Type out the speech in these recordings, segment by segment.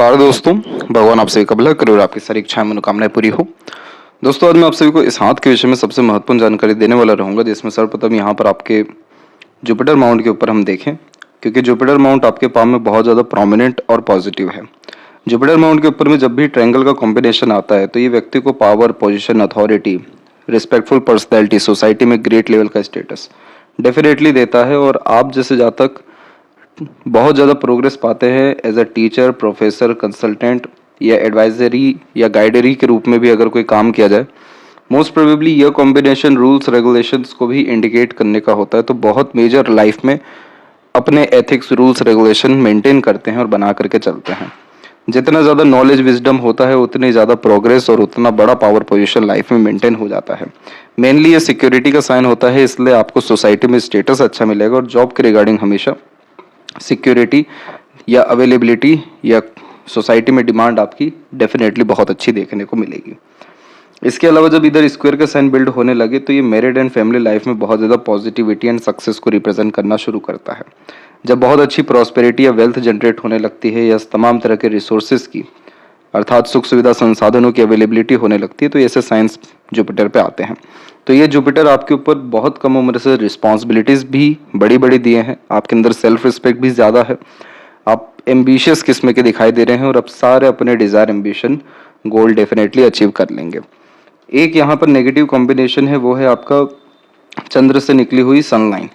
नमस्कार दोस्तों, भगवान आप सभी का भला करे और आपकी सारी इच्छाएं मनोकामनाएं पूरी हो। दोस्तों, आज मैं आप सभी को इस हाथ के विषय में सबसे महत्वपूर्ण जानकारी देने वाला रहूंगा, जिसमें सर्वप्रथम यहाँ पर आपके जुपिटर माउंट के ऊपर हम देखें, क्योंकि जुपिटर माउंट आपके पाम में बहुत ज़्यादा प्रोमिनेंट और पॉजिटिव है। जुपिटर माउंट के ऊपर में जब भी ट्रायंगल का कॉम्बिनेशन आता है तो ये व्यक्ति को power, position, authority, respectful personality, society में ग्रेट लेवल का स्टेटस डेफिनेटली देता है। और आप जैसे जातक बहुत ज़्यादा प्रोग्रेस पाते हैं as a teacher, professor, consultant या एडवाइजरी या गाइडरी के रूप में भी अगर कोई काम किया जाए, मोस्ट प्रोबेबली यह कॉम्बिनेशन रूल्स रेगुलेशंस को भी इंडिकेट करने का होता है। तो बहुत मेजर लाइफ में अपने एथिक्स, रूल्स, रेगुलेशन मेंटेन करते हैं और बना करके चलते हैं। जितना ज़्यादा नॉलेज, विजडम होता है उतनी ज़्यादा प्रोग्रेस और उतना बड़ा पावर पोजीशन लाइफ में मेंटेन हो जाता है। मेनली ये सिक्योरिटी का साइन होता है, इसलिए आपको सोसाइटी में स्टेटस अच्छा मिलेगा और जॉब के रिगार्डिंग हमेशा सिक्योरिटी या अवेलेबिलिटी या सोसाइटी में डिमांड आपकी डेफिनेटली बहुत अच्छी देखने को मिलेगी। इसके अलावा जब इधर स्क्वायर का साइन बिल्ड होने लगे तो ये मैरिड एंड फैमिली लाइफ में बहुत ज़्यादा पॉजिटिविटी एंड सक्सेस को रिप्रेजेंट करना शुरू करता है। जब बहुत अच्छी प्रॉस्पेरिटी या वेल्थ जनरेट होने लगती है या तमाम तरह के रिसोर्सेज की अर्थात सुख सुविधा संसाधनों की अवेलेबिलिटी होने लगती है तो ऐसे साइंस जुपिटर पे आते हैं। तो ये जुपिटर आपके ऊपर बहुत कम उम्र से रिस्पॉन्सिबिलिटीज़ भी बड़ी बड़ी दिए हैं, आपके अंदर सेल्फ रिस्पेक्ट भी ज़्यादा है, आप एम्बिशियस किस्म के दिखाई दे रहे हैं और अब सारे अपने डिज़ायर, एम्बिशन, गोल डेफिनेटली अचीव कर लेंगे। एक यहाँ पर नेगेटिव कॉम्बिनेशन है, वो है आपका चंद्र से निकली हुई सनलाइन।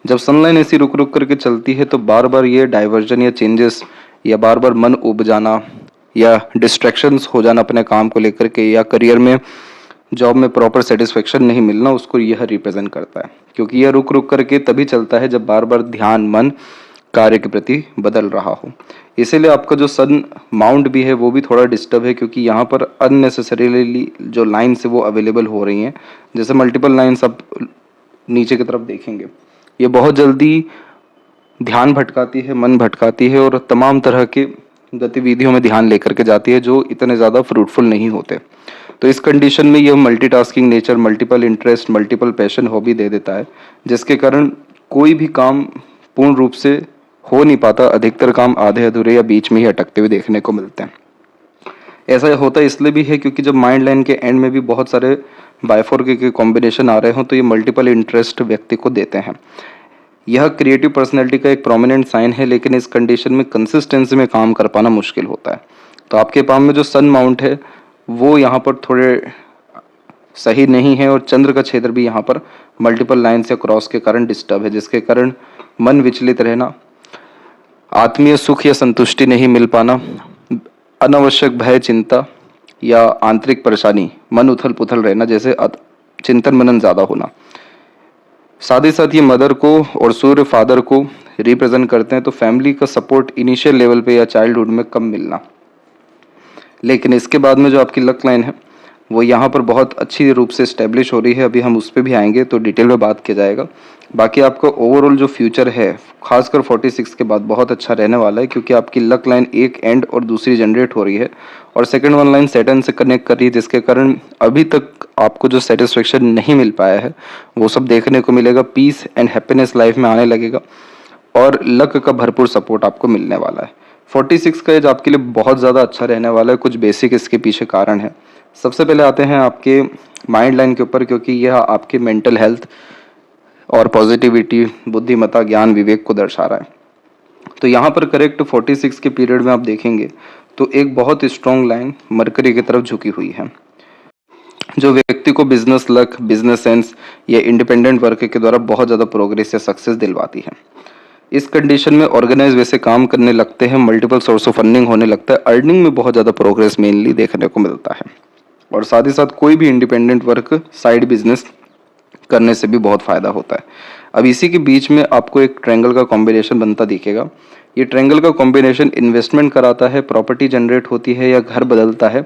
जब सनलाइन ऐसी रुक रुक करके चलती है तो बार बार ये डाइवर्जन या चेंजेस या बार बार मन उब जाना या डिस्ट्रैक्शंस हो जाना अपने काम को लेकर के या करियर में, जॉब में प्रॉपर सेटिस्फेक्शन नहीं मिलना, उसको यह रिप्रेजेंट करता है। क्योंकि यह रुक रुक करके तभी चलता है जब बार बार ध्यान, मन कार्य के प्रति बदल रहा हो। इसीलिए आपका जो सन माउंट भी है वो भी थोड़ा डिस्टर्ब है, क्योंकि यहाँ पर अननेसेसरीली जो लाइन्स है वो अवेलेबल हो रही हैं। जैसे मल्टीपल लाइन्स आप नीचे की तरफ देखेंगे, ये बहुत जल्दी ध्यान भटकाती है, मन भटकाती है और तमाम तरह के गतिविधियों में ध्यान लेकर के जाती है जो इतने ज़्यादा फ्रूटफुल नहीं होते। तो इस कंडीशन में यह multitasking nature, multiple interest, multiple passion, hobby दे देता है, जिसके कारण कोई भी काम पूर्ण रूप से हो नहीं पाता। अधिकतर काम आधे अधूरे या बीच में ही अटकते हुए देखने को मिलते हैं। ऐसा होता इसलिए भी है क्योंकि जब माइंड लाइन के एंड में भी बहुत सारे बायफोर के कॉम्बिनेशन आ रहे हों तो ये मल्टीपल इंटरेस्ट व्यक्ति को देते हैं। यह क्रिएटिव पर्सनैलिटी का एक प्रोमिनेंट साइन है, लेकिन इस कंडीशन में कंसिस्टेंसी में काम कर पाना मुश्किल होता है। तो आपके पाम में जो सन माउंट है वो यहाँ पर थोड़े सही नहीं है और चंद्र का क्षेत्र भी यहाँ पर मल्टीपल लाइन्स या क्रॉस के कारण डिस्टर्ब है, जिसके कारण मन विचलित रहना, आत्मीय सुख या संतुष्टि नहीं मिल पाना, अनावश्यक भय, चिंता या आंतरिक परेशानी, मन उथल पुथल रहना, जैसे चिंतन मनन ज़्यादा होना। साथ ही साथ ये मदर को और सूर्य फादर को रिप्रेजेंट करते हैं, तो फैमिली का सपोर्ट इनिशियल लेवल पे या चाइल्डहुड में कम मिलना। लेकिन इसके बाद में जो आपकी लक लाइन है वो यहाँ पर बहुत अच्छी रूप से इस्टेब्लिश हो रही है। अभी हम उस पर भी आएंगे तो डिटेल में बात किया जाएगा। बाकी आपका ओवरऑल जो फ्यूचर है खासकर 46 के बाद बहुत अच्छा रहने वाला है, क्योंकि आपकी लक लाइन एक एंड और दूसरी जनरेट हो रही है और सेकंड वन लाइन सैटर्न से कनेक्ट कर रही है, जिसके कारण अभी तक आपको जो सेटिस्फेक्शन नहीं मिल पाया है वो सब देखने को मिलेगा। पीस एंड हैप्पीनेस लाइफ में आने लगेगा और लक का भरपूर सपोर्ट आपको मिलने वाला है। 46 का एज आपके लिए बहुत ज़्यादा अच्छा रहने वाला है। कुछ बेसिक इसके पीछे कारण है। सबसे पहले आते हैं आपके माइंड लाइन के ऊपर, क्योंकि यह आपके मेंटल हेल्थ और पॉजिटिविटी, बुद्धिमत्ता, ज्ञान, विवेक को दर्शा रहा है। तो यहाँ पर करेक्ट 46 के पीरियड में आप देखेंगे तो एक बहुत स्ट्रॉन्ग लाइन मरकरी की तरफ झुकी हुई है, जो व्यक्ति को बिजनेस लक, बिजनेस सेंस या इंडिपेंडेंट वर्क के द्वारा बहुत ज़्यादा प्रोग्रेस या सक्सेस दिलवाती है। इस कंडीशन में ऑर्गेनाइज वैसे काम करने लगते हैं, मल्टीपल सोर्स ऑफ अर्निंग होने लगता है, अर्निंग में बहुत ज़्यादा प्रोग्रेस मेनली देखने को मिलता है और साथ ही साथ कोई भी इंडिपेंडेंट वर्क, साइड बिजनेस करने से भी बहुत फ़ायदा होता है। अब इसी के बीच में आपको एक ट्रायंगल का कॉम्बिनेशन बनता दिखेगा। ये ट्रायंगल का कॉम्बिनेशन इन्वेस्टमेंट कराता है, प्रॉपर्टी जनरेट होती है या घर बदलता है,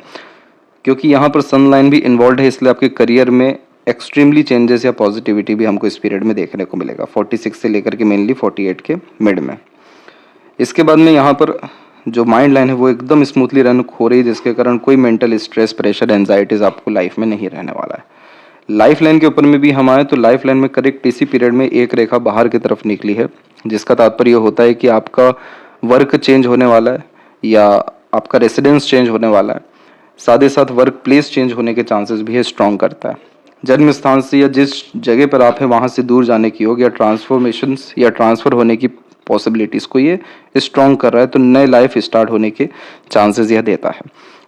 क्योंकि यहाँ पर सन लाइन भी इन्वॉल्व है, इसलिए आपके करियर में एक्सट्रीमली चेंजेस या पॉजिटिविटी भी हमको इस पीरियड में देखने को मिलेगा 46 से लेकर के मेनली 48 के मिड में। इसके बाद में यहाँ पर जो माइंड लाइन है वो एकदम स्मूथली रन हो रही है, जिसके कारण कोई मेंटल स्ट्रेस, प्रेशर, एंजाइटीज आपको लाइफ में नहीं रहने वाला है। लाइफ लाइन के ऊपर में भी हम आए तो लाइफ लाइन में करेक्ट इसी पीरियड में एक रेखा बाहर की तरफ निकली है, जिसका तात्पर्य होता है कि आपका वर्क चेंज होने वाला है या आपका रेसिडेंस चेंज होने वाला है, साथ ही साथ वर्क प्लेस चेंज होने के चांसेस भी है स्ट्रॉन्ग करता है। जन्म स्थान से या जिस जगह पर आप हैं वहाँ से दूर जाने की योग या ट्रांसफॉर्मेशंस या ट्रांसफ़र होने की पॉसिबिलिटीज़ को ये स्ट्रॉन्ग कर रहा है, तो नए लाइफ स्टार्ट होने के चांसेस यह देता है।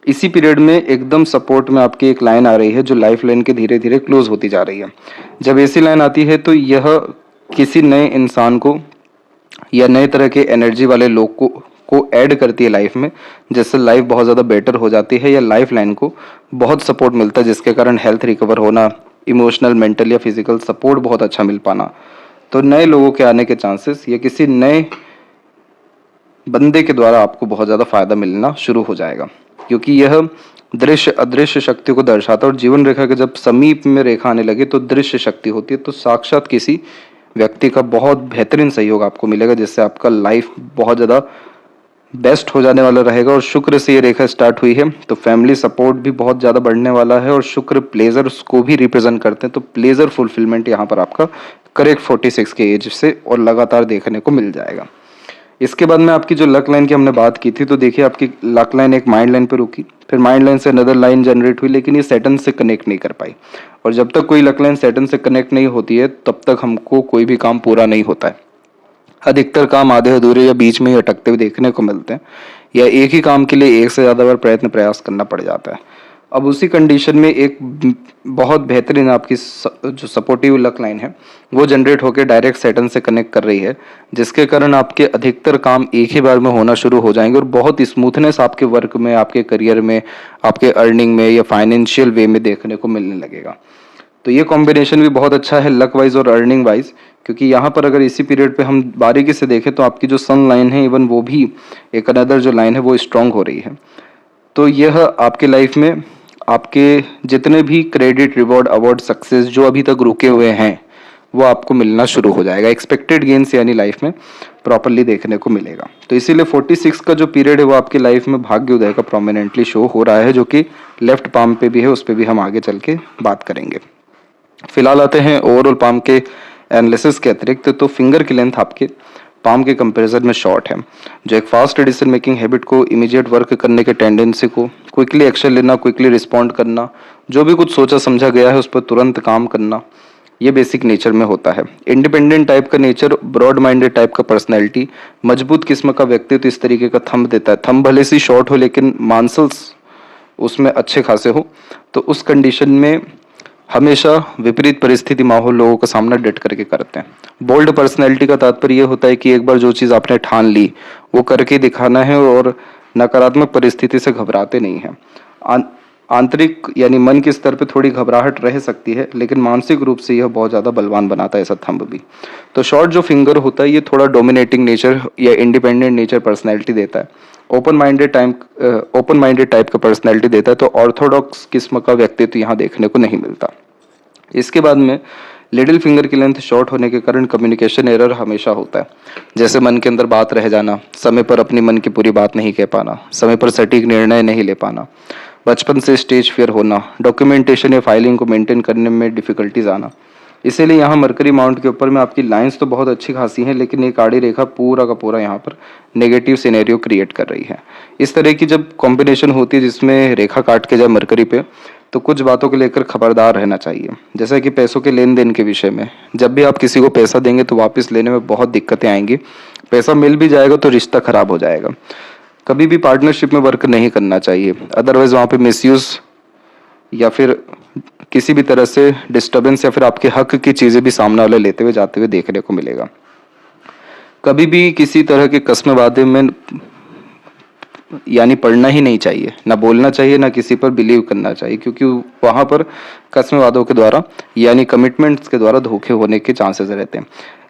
इसी पीरियड में एकदम सपोर्ट में आपकी एक लाइन आ रही है जो लाइफ लाइन के धीरे धीरे क्लोज होती जा रही है। जब ऐसी लाइन आती है तो यह किसी नए इंसान को या नए तरह के एनर्जी वाले लोग को ऐड करती है लाइफ में, जिससे लाइफ बहुत ज़्यादा बेटर हो जाती है या लाइफ लाइन को बहुत सपोर्ट मिलता है, जिसके कारण हेल्थ रिकवर होना, इमोशनल, मेंटल या फिजिकल सपोर्ट बहुत अच्छा मिल पाना। तो नए लोगों के आने के चांसेस या किसी नए बंदे के द्वारा आपको बहुत ज़्यादा फायदा मिलना शुरू हो जाएगा, क्योंकि यह दृश्य अदृश्य शक्ति को दर्शाता है। और जीवन रेखा के जब समीप में रेखा आने लगे तो दृश्य शक्ति होती है, तो साक्षात किसी व्यक्ति का बहुत बेहतरीन सहयोग आपको मिलेगा, जिससे आपका लाइफ बहुत ज़्यादा बेस्ट हो जाने वाला रहेगा। और शुक्र से ये रेखा स्टार्ट हुई है तो फैमिली सपोर्ट भी बहुत ज़्यादा बढ़ने वाला है, और शुक्र प्लेजर को भी रिप्रेजेंट करते हैं, तो प्लेजर फुलफिलमेंट यहाँ पर आपका करेक्ट 46 के एज से और लगातार देखने को मिल जाएगा। इसके बाद में आपकी जो लक लाइन की हमने बात की थी, तो देखिए आपकी लक लाइन एक माइंड लाइन पे रुकी, फिर माइंड लाइन से अनदर लाइन जनरेट हुई, लेकिन ये सैटर्न से कनेक्ट नहीं कर पाई। और जब तक कोई लक लाइन सैटर्न से कनेक्ट नहीं होती है तब तक हमको कोई भी काम पूरा नहीं होता है। अधिकतर काम आधे अधूरे या बीच में ही अटकते हुए देखने को मिलते हैं, या एक ही काम के लिए एक से ज़्यादा बार प्रयास करना पड़ जाता है। अब उसी कंडीशन में एक बहुत बेहतरीन आपकी जो सपोर्टिव लक लाइन है वो जनरेट होकर डायरेक्ट सैटर्न से कनेक्ट कर रही है, जिसके कारण आपके अधिकतर काम एक ही बार में होना शुरू हो जाएंगे और बहुत स्मूथनेस आपके वर्क में, आपके करियर में, आपके अर्निंग में या फाइनेंशियल वे में देखने को मिलने लगेगा। तो ये कॉम्बिनेशन भी बहुत अच्छा है लक वाइज और अर्निंग वाइज, क्योंकि यहाँ पर अगर इसी पीरियड पे हम बारीकी से देखें तो आपकी जो सन लाइन है, इवन वो भी एक अनदर जो लाइन है वो स्ट्रांग हो रही है। तो यह आपके लाइफ में आपके जितने भी क्रेडिट, रिवॉर्ड, अवार्ड, सक्सेस जो अभी तक रुके हुए हैं वो आपको मिलना शुरू हो जाएगा। एक्सपेक्टेड गेन्स यानी लाइफ में प्रॉपरली देखने को मिलेगा। तो इसीलिए 46 का जो पीरियड है वो आपकी लाइफ में भाग्य उदय का प्रोमिनेंटली शो हो रहा है, जो कि लेफ्ट पाम पे भी है, उस पर भी हम आगे चल के बात करेंगे। फिलहाल आते हैं ओवरऑल पाम के एनालिसिस के अतिरिक्त। तो फिंगर की लेंथ आपके पाम के कंपैरिजन में शॉर्ट है, जो एक फास्ट डिसीजन मेकिंग हैबिट को, इमीडिएट वर्क करने के टेंडेंसी को, क्विकली एक्शन लेना, क्विकली रिस्पॉन्ड करना, जो भी कुछ सोचा समझा गया है उस पर तुरंत काम करना, ये बेसिक नेचर में होता है। इंडिपेंडेंट टाइप का नेचर, ब्रॉड माइंडेड टाइप का पर्सनैलिटी, मजबूत किस्म का व्यक्तित्व इस तरीके का थंब देता है। थंब भले से शॉर्ट हो लेकिन मांसल्स उसमें अच्छे खासे हो, तो उस कंडीशन में हमेशा विपरीत परिस्थिति माहौल लोगों का सामना डट करके करते हैं। बोल्ड पर्सनैलिटी का तात्पर्य यह होता है कि एक बार जो चीज़ आपने ठान ली वो करके दिखाना है, और नकारात्मक परिस्थिति से घबराते नहीं हैं। आंतरिक यानी मन के स्तर पे थोड़ी घबराहट रह सकती है, लेकिन मानसिक रूप से यह बहुत ज़्यादा बलवान बनाता है ऐसा थंब भी। तो शॉर्ट जो फिंगर होता है ये थोड़ा डोमिनेटिंग नेचर या इंडिपेंडेंट नेचर पर्सनैलिटी देता है। ओपन माइंडेड टाइप का पर्सनैलिटी देता है, तो ऑर्थोडॉक्स किस्म का व्यक्तित्व यहाँ देखने को नहीं मिलता। इसके बाद में लिटिल फिंगर की लेंथ शॉर्ट होने के कारण कम्युनिकेशन एरर हमेशा होता है, जैसे मन के अंदर बात रह जाना, समय पर अपनी मन की पूरी बात नहीं कह पाना, समय पर सटीक निर्णय नहीं ले पाना, बचपन से स्टेज फियर होना, डॉक्यूमेंटेशन या फाइलिंग को मेंटेन करने में डिफिकल्टीज आना। इसीलिए यहाँ मरकरी माउंट के ऊपर में आपकी लाइंस तो बहुत अच्छी खासी हैं, लेकिन एक आड़ी रेखा पूरा का पूरा यहाँ पर नेगेटिव सिनेरियो क्रिएट कर रही है। इस तरह की जब कॉम्बिनेशन होती है जिसमें रेखा काट के जाए मरकरी पे, तो कुछ बातों को लेकर खबरदार रहना चाहिए। जैसा कि पैसों के लेन देन के विषय में, जब भी आप किसी को पैसा देंगे तो वापस लेने में बहुत दिक्कतें आएंगी। पैसा मिल भी जाएगा तो रिश्ता खराब हो जाएगा। कभी भी पार्टनरशिप में वर्क नहीं करना चाहिए, अदरवाइज वहाँ पे मिसयूज या फिर किसी भी तरह से डिस्टर्बेंस या फिर आपके हक की चीज़ें भी सामने वाले लेते हुए जाते हुए देखने को मिलेगा। कभी भी किसी तरह के कस्म वादे में यानी पढ़ना ही नहीं चाहिए, ना बोलना चाहिए, ना किसी पर बिलीव करना चाहिए, क्योंकि वहाँ पर कस्म वादों के द्वारा यानी कमिटमेंट्स के द्वारा धोखे होने के चांसेस रहते हैं।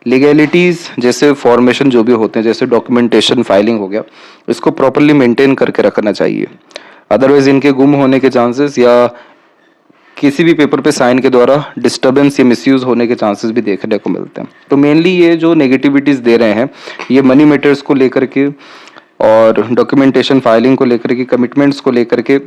लीगैलिटीज़ जैसे फॉर्मेशन जो भी होते हैं, जैसे डॉक्यूमेंटेशन, फाइलिंग हो गया, इसको प्रॉपरली मेंटेन करके रखना चाहिए। अदरवाइज इनके गुम होने के चांसेस या किसी भी पेपर पे साइन के द्वारा डिस्टर्बेंस या मिसयूज होने के चांसेस भी देखने को मिलते हैं। तो मेनली ये जो नेगेटिविटीज़ दे रहे हैं ये मनी मैटर्स को लेकर के और डॉक्यूमेंटेशन, फाइलिंग को लेकर के, कमिटमेंट्स को लेकर के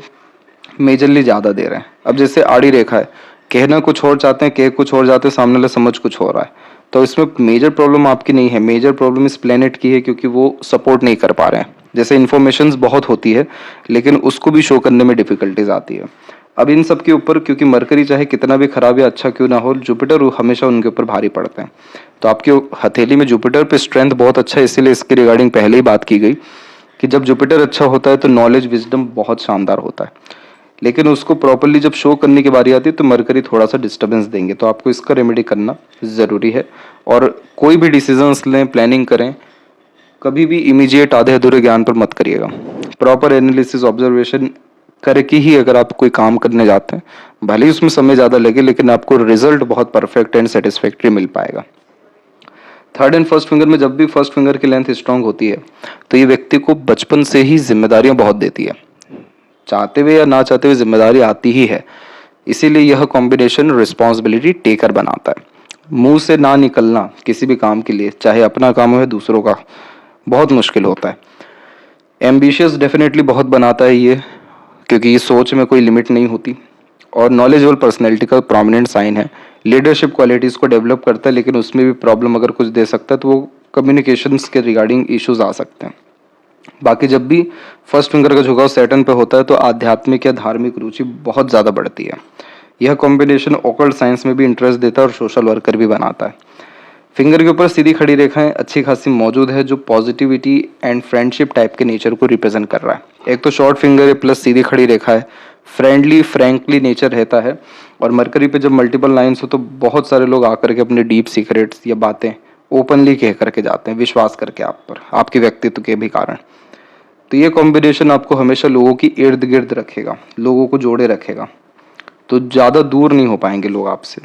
मेजरली ज़्यादा दे रहे हैं। अब जैसे आड़ी रेखा है, कहना कुछ और चाहते हैं, कह कुछ और जाते हैं, सामने वाला समझ कुछ हो रहा है, तो इसमें मेजर प्रॉब्लम आपकी नहीं है, मेजर प्रॉब्लम इस प्लेनेट की है, क्योंकि वो सपोर्ट नहीं कर पा रहे हैं। जैसे इन्फॉर्मेशंस बहुत होती है लेकिन उसको भी शो करने में डिफिकल्टीज आती है। अब इन सब के ऊपर क्योंकि मरकरी चाहे कितना भी खराब या अच्छा क्यों ना हो, जुपिटर हमेशा उनके ऊपर भारी पड़ते हैं। तो आपकी हथेली में जुपिटर पे स्ट्रेंथ बहुत अच्छा है, इसीलिए इसके रिगार्डिंग पहले ही बात की गई कि जब जुपिटर अच्छा होता है तो नॉलेज विजडम बहुत शानदार होता है, लेकिन उसको प्रॉपरली जब शो करने की बारी आती है तो मरकरी थोड़ा सा डिस्टर्बेंस देंगे। तो आपको इसका रेमेडी करना ज़रूरी है। और कोई भी डिसीजंस लें, प्लानिंग करें, कभी भी इमीडिएट आधे अधूरे ज्ञान पर मत करिएगा। प्रॉपर एनालिसिस ऑब्जर्वेशन करके ही अगर आप कोई काम करने जाते हैं, भले ही उसमें समय ज़्यादा लगे लेकिन आपको रिजल्ट बहुत परफेक्ट एंड सेटिस्फैक्ट्री मिल पाएगा। थर्ड एंड फर्स्ट फिंगर में जब भी फर्स्ट फिंगर की लेंथ स्ट्रांग होती है तो ये व्यक्ति को बचपन से ही जिम्मेदारियां बहुत देती है, चाहते हुए या ना चाहते हुए जिम्मेदारी आती ही है। इसीलिए यह कॉम्बिनेशन रिस्पॉन्सिबिलिटी टेकर बनाता है। मुंह से ना निकलना किसी भी काम के लिए, चाहे अपना काम हो या दूसरों का, बहुत मुश्किल होता है। एम्बिशियस डेफिनेटली बहुत बनाता है ये, क्योंकि ये सोच में कोई लिमिट नहीं होती। और नॉलेजेबल पर्सनैलिटी का प्रोमिनेंट साइन है। लीडरशिप क्वालिटीज़ को डेवलप करता है, लेकिन उसमें भी प्रॉब्लम अगर कुछ दे सकता है तो वो कम्युनिकेशंस के रिगार्डिंग इश्यूज आ सकते हैं। बाकी जब भी फर्स्ट फिंगर का झुकाव सैटर्न पे होता है तो आध्यात्मिक या धार्मिक रुचि बहुत ज़्यादा बढ़ती है। यह कॉम्बिनेशन ऑकल्ट साइंस में भी इंटरेस्ट देता है और सोशल वर्कर भी बनाता है। फिंगर के ऊपर सीधी खड़ी रेखाएं अच्छी खासी मौजूद है, जो पॉजिटिविटी एंड फ्रेंडशिप टाइप के नेचर को रिप्रेजेंट कर रहा है। एक तो शॉर्ट फिंगर है प्लस सीधी खड़ी रेखा है, फ्रेंडली फ्रैंकली नेचर रहता है। और मरकरी पे जब मल्टीपल लाइन्स हो तो बहुत सारे लोग आकर के अपने डीप सीक्रेट्स या बातें ओपनली कह करके जाते हैं, विश्वास करके आप पर, आपके व्यक्तित्व के भी कारण। तो ये कॉम्बिनेशन आपको हमेशा लोगों की इर्द गिर्द रखेगा, लोगों को जोड़े रखेगा, तो ज़्यादा दूर नहीं हो पाएंगे लोग आपसे।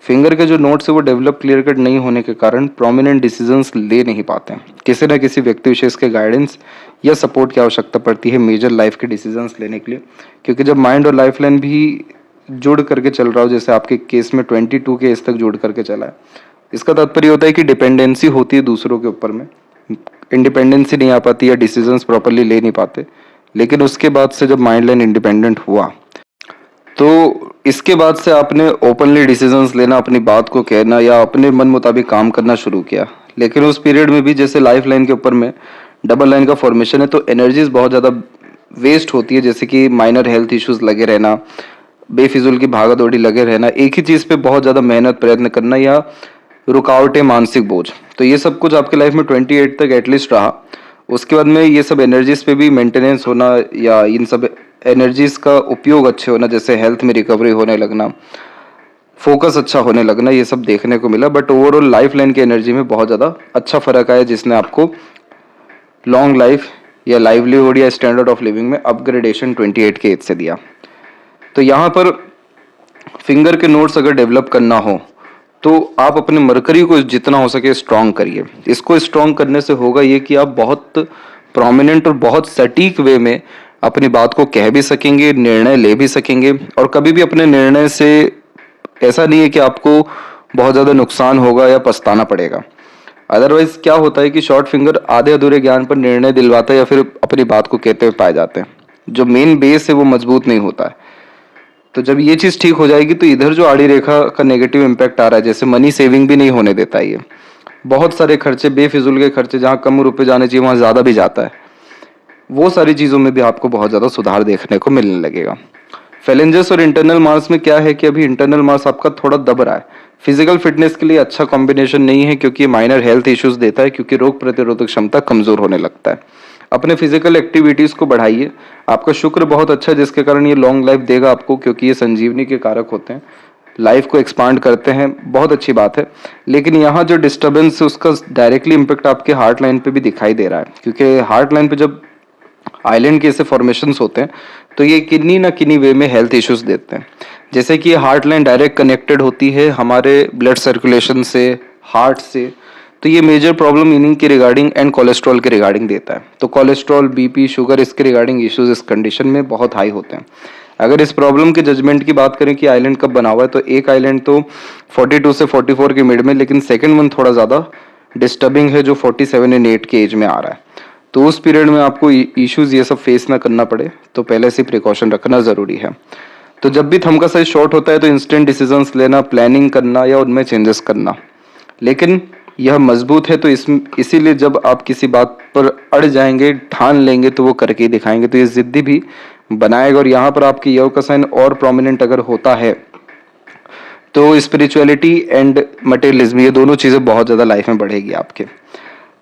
फिंगर के जो नोट्स है वो डेवलप क्लियर कट नहीं होने के कारण प्रोमिनेंट डिसीजंस ले नहीं पाते हैं। किसी न किसी व्यक्ति विशेष के गाइडेंस या सपोर्ट की आवश्यकता पड़ती है मेजर लाइफ के डिसीजंस लेने के लिए, क्योंकि जब माइंड और लाइफ लाइन भी जुड़ करके चल रहा हो, जैसे आपके केस में 22 के एज तक जुड़ करके चला है, इसका तात्पर्य होता है कि डिपेंडेंसी होती है दूसरों के ऊपर में, इंडिपेंडेंसी नहीं आ पाती या डिसीजंस प्रॉपरली ले नहीं पाते। लेकिन उसके बाद से जब माइंड लाइन इंडिपेंडेंट हुआ तो इसके बाद से आपने ओपनली डिसीजंस लेना, अपनी बात को कहना या अपने मन मुताबिक काम करना शुरू किया। लेकिन उस पीरियड में भी जैसे लाइफ लाइन के ऊपर में डबल लाइन का फॉर्मेशन है तो एनर्जीज बहुत ज़्यादा वेस्ट होती है, जैसे कि माइनर हेल्थ इश्यूज लगे रहना, बेफिजुल की भागा दौड़ी लगे रहना, एक ही चीज़ पे बहुत ज़्यादा मेहनत प्रयत्न करना या रुकावटें, मानसिक बोझ। तो ये सब कुछ आपके लाइफ में 28 तक एटलीस्ट रहा। उसके बाद में ये सब एनर्जीज पे भी मेंटेनेंस होना या इन सब एनर्जीज का उपयोग अच्छे होना, जैसे हेल्थ में रिकवरी होने लगना, फोकस अच्छा होने लगना, ये सब देखने को मिला। बट ओवरऑल लाइफ लाइन की एनर्जी में बहुत ज़्यादा अच्छा फर्क आया, जिसने आपको लॉन्ग लाइफ या लाइवलीहुड या स्टैंडर्ड ऑफ लिविंग में अपग्रेडेशन 28 के एज से दिया। तो यहाँ पर फिंगर के नोट्स अगर डेवलप करना हो तो आप अपने मरकरी को जितना हो सके स्ट्रांग करिए। इसको स्ट्रांग करने से होगा ये कि आप बहुत प्रोमिनेंट और बहुत सटीक वे में अपनी बात को कह भी सकेंगे, निर्णय ले भी सकेंगे। और कभी भी अपने निर्णय से ऐसा नहीं है कि आपको बहुत ज़्यादा नुकसान होगा या पछताना पड़ेगा। अदरवाइज क्या होता है कि शॉर्ट फिंगर आधे अधूरे ज्ञान पर निर्णय दिलवाता है या फिर अपनी बात को कहते हुए पाए जाते हैं। जो मेन बेस है वो मजबूत नहीं होता है। तो जब ये चीज़ ठीक हो जाएगी तो इधर जो आड़ी रेखा का नेगेटिव इम्पैक्ट आ रहा है, जैसे मनी सेविंग भी नहीं होने देता है, ये बहुत सारे खर्चे, बेफिजुल के खर्चे, जहाँ कम रुपए जाने चाहिए वहाँ ज़्यादा भी जाता है, वो सारी चीज़ों में भी आपको बहुत ज़्यादा सुधार देखने को मिलने लगेगा। फैलेंजस और इंटरनल मार्स में क्या है कि अभी इंटरनल मार्स आपका थोड़ा दब रहा है। फिजिकल फिटनेस के लिए अच्छा कॉम्बिनेशन नहीं है, क्योंकि माइनर हेल्थ इश्यूज देता है, क्योंकि रोग प्रतिरोधक क्षमता कमजोर होने लगता है। अपने फिजिकल एक्टिविटीज को बढ़ाइए। आपका शुक्र बहुत अच्छा है, जिसके कारण ये लॉन्ग लाइफ देगा आपको, क्योंकि ये संजीवनी के कारक होते हैं, लाइफ को एक्सपांड करते हैं, बहुत अच्छी बात है। लेकिन यहाँ जो डिस्टर्बेंस है उसका डायरेक्टली इम्पेक्ट आपके हार्ट लाइन पे भी दिखाई दे रहा है, क्योंकि हार्ट लाइन पे जब आइलैंड के ऐसे फॉर्मेशंस होते हैं तो ये किन्हीं ना किन्हीं वे में हेल्थ इश्यूज देते हैं। जैसे कि ये हार्ट लाइन डायरेक्ट कनेक्टेड होती है हमारे ब्लड सर्कुलेशन से, हार्ट से, तो ये मेजर प्रॉब्लम इनिंग के रिगार्डिंग एंड कोलेस्ट्रॉल के रिगार्डिंग देता है। तो कोलेस्ट्रॉल, बीपी, शुगर, इसके रिगार्डिंग इश्यूज इस कंडीशन में बहुत हाई होते हैं। अगर इस प्रॉब्लम के जजमेंट की बात करें कि आइलैंड कब बना हुआ है, तो एक आइलैंड तो 42 से 44 के मिड में, लेकिन सेकंड वन थोड़ा ज़्यादा डिस्टर्बिंग है जो 47 एंड 8 के एज में आ रहा है। तो उस पीरियड में आपको इश्यूज ये सब फेस ना करना पड़े, तो पहले से प्रिकॉशन रखना ज़रूरी है। तो जब भी थंब का साइज शॉर्ट होता है तो इंस्टेंट डिसीजंस लेना, प्लानिंग करना या उनमें चेंजेस करना। लेकिन यह मजबूत है, तो इसीलिए जब आप किसी बात पर अड़ जाएंगे, ठान लेंगे, तो वो करके ही दिखाएंगे। तो ये जिद्दी भी बनाएगा। और यहाँ पर आपकी यव का साइन और प्रोमिनेंट अगर होता है तो स्पिरिचुअलिटी एंड मटेरियलिज्म, ये दोनों चीज़ें बहुत ज़्यादा लाइफ में बढ़ेगी आपके।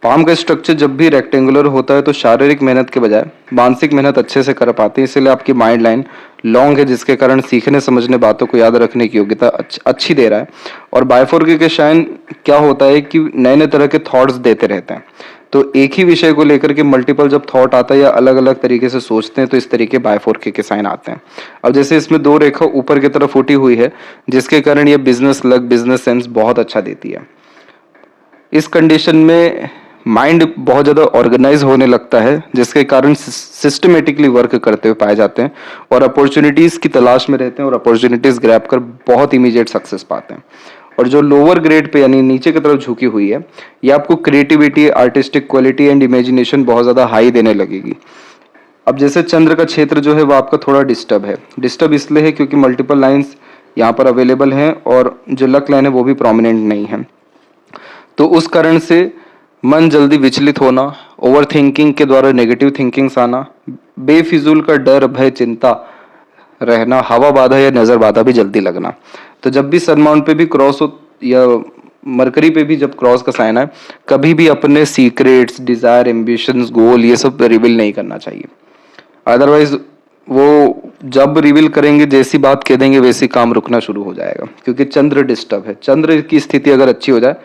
पाम का स्ट्रक्चर जब भी रेक्टेंगुलर होता है तो शारीरिक मेहनत के बजाय मानसिक मेहनत अच्छे से कर पाते हैं, इसीलिए आपकी माइंड लाइन लॉन्ग है, जिसके कारण सीखने समझने बातों को याद रखने की योग्यता अच्छी दे रहा है। और बायफोर के शाइन क्या होता है कि नए नए तरह के थॉट्स देते रहते हैं। तो एक ही विषय को लेकर के मल्टीपल जब थॉट आता है या अलग अलग तरीके से सोचते हैं, तो इस तरीके बायफोर के साइन आते हैं। अब जैसे इसमें दो रेखा ऊपर की तरफ उठी हुई है, जिसके कारण ये बिजनेस लक, बिजनेस सेंस बहुत अच्छा देती है। इस कंडीशन में माइंड बहुत ज़्यादा ऑर्गेनाइज होने लगता है, जिसके कारण सिस्टमेटिकली वर्क करते हुए पाए जाते हैं और अपॉर्चुनिटीज़ की तलाश में रहते हैं और अपॉर्चुनिटीज़ ग्रैब कर बहुत इमीडिएट सक्सेस पाते हैं। और जो लोअर ग्रेड पे यानी नीचे की तरफ झुकी हुई है, ये आपको creativity, artistic quality and imagination बहुत ज़्यादा हाई देने लगेगी। अब जैसे चंद्र का क्षेत्र जो है वो आपका थोड़ा डिस्टर्ब है। डिस्टर्ब इसलिए है क्योंकि मल्टीपल लाइन्स यहाँ पर अवेलेबल हैं और जो लक लाइन है वो भी प्रोमिनेंट नहीं है। तो उस कारण से मन जल्दी विचलित होना, ओवर थिंकिंग के द्वारा नेगेटिव थिंकिंग्स आना, बेफिजूल का डर, भय, चिंता रहना, हवा बाधा या नज़र बाधा भी जल्दी लगना। तो जब भी सन माउंट पे भी क्रॉस हो या मरकरी पे भी जब क्रॉस का साइन है, कभी भी अपने सीक्रेट्स, डिजायर, एम्बिशंस, गोल ये सब रिवील नहीं करना चाहिए। अदरवाइज वो जब रिवील करेंगे, जैसी बात कह देंगे वैसी काम रुकना शुरू हो जाएगा, क्योंकि चंद्र डिस्टर्ब है। चंद्र की स्थिति अगर अच्छी हो जाए,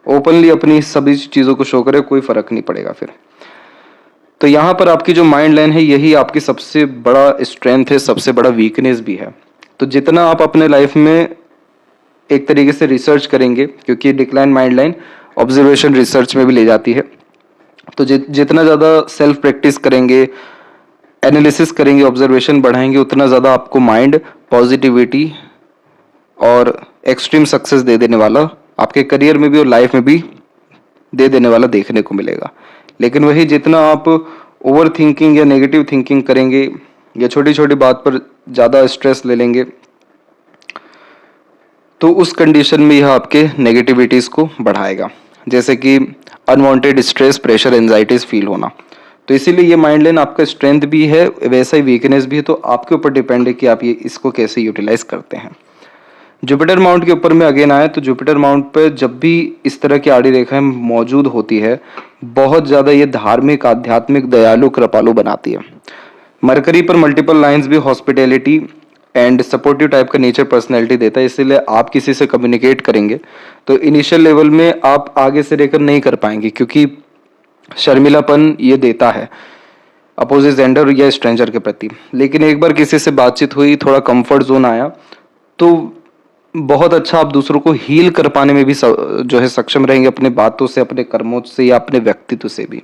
ओपनली अपनी सभी चीज़ों को शो करे, कोई फर्क नहीं पड़ेगा फिर। तो यहाँ पर आपकी जो माइंड लाइन है, यही आपकी सबसे बड़ा स्ट्रेंथ है, सबसे बड़ा वीकनेस भी है। तो जितना आप अपने लाइफ में एक तरीके से रिसर्च करेंगे, क्योंकि decline mind line observation research में भी ले जाती है, तो जितना ज़्यादा सेल्फ प्रैक्टिस करेंगे, एनालिसिस करेंगे, ऑब्जर्वेशन बढ़ाएंगे, उतना ज़्यादा आपको माइंड पॉजिटिविटी और एक्सट्रीम सक्सेस दे देने वाला, आपके करियर में भी और लाइफ में भी दे देने वाला देखने को मिलेगा। लेकिन वही जितना आप ओवर थिंकिंग या नेगेटिव थिंकिंग करेंगे या छोटी छोटी बात पर ज़्यादा स्ट्रेस ले लेंगे, तो उस कंडीशन में यह आपके नेगेटिविटीज़ को बढ़ाएगा, जैसे कि unwanted stress, pressure, anxieties feel होना। तो इसीलिए ये माइंड लाइन आपका स्ट्रेंथ भी है, वैसा ही वीकनेस भी है। तो आपके ऊपर डिपेंड है कि आप ये इसको कैसे यूटिलाइज करते हैं। जुपिटर माउंट के ऊपर में अगेन आए तो जुपिटर माउंट पे जब भी इस तरह की आड़ी रेखाएं मौजूद होती है, बहुत ज़्यादा ये धार्मिक, आध्यात्मिक, दयालु, कृपालु बनाती है। मरकरी पर मल्टीपल लाइंस भी हॉस्पिटैलिटी एंड सपोर्टिव टाइप का नेचर, पर्सनैलिटी देता है। इसीलिए आप किसी से कम्युनिकेट करेंगे तो इनिशियल लेवल में आप आगे से लेकर नहीं कर पाएंगे, क्योंकि शर्मिलापन ये देता है अपोजिट जेंडर या स्ट्रेंजर के प्रति। लेकिन एक बार किसी से बातचीत हुई, थोड़ा कंफर्ट जोन आया, तो बहुत अच्छा आप दूसरों को हील कर पाने में भी जो है सक्षम रहेंगे, अपने बातों से, अपने कर्मों से या अपने व्यक्तित्व से भी।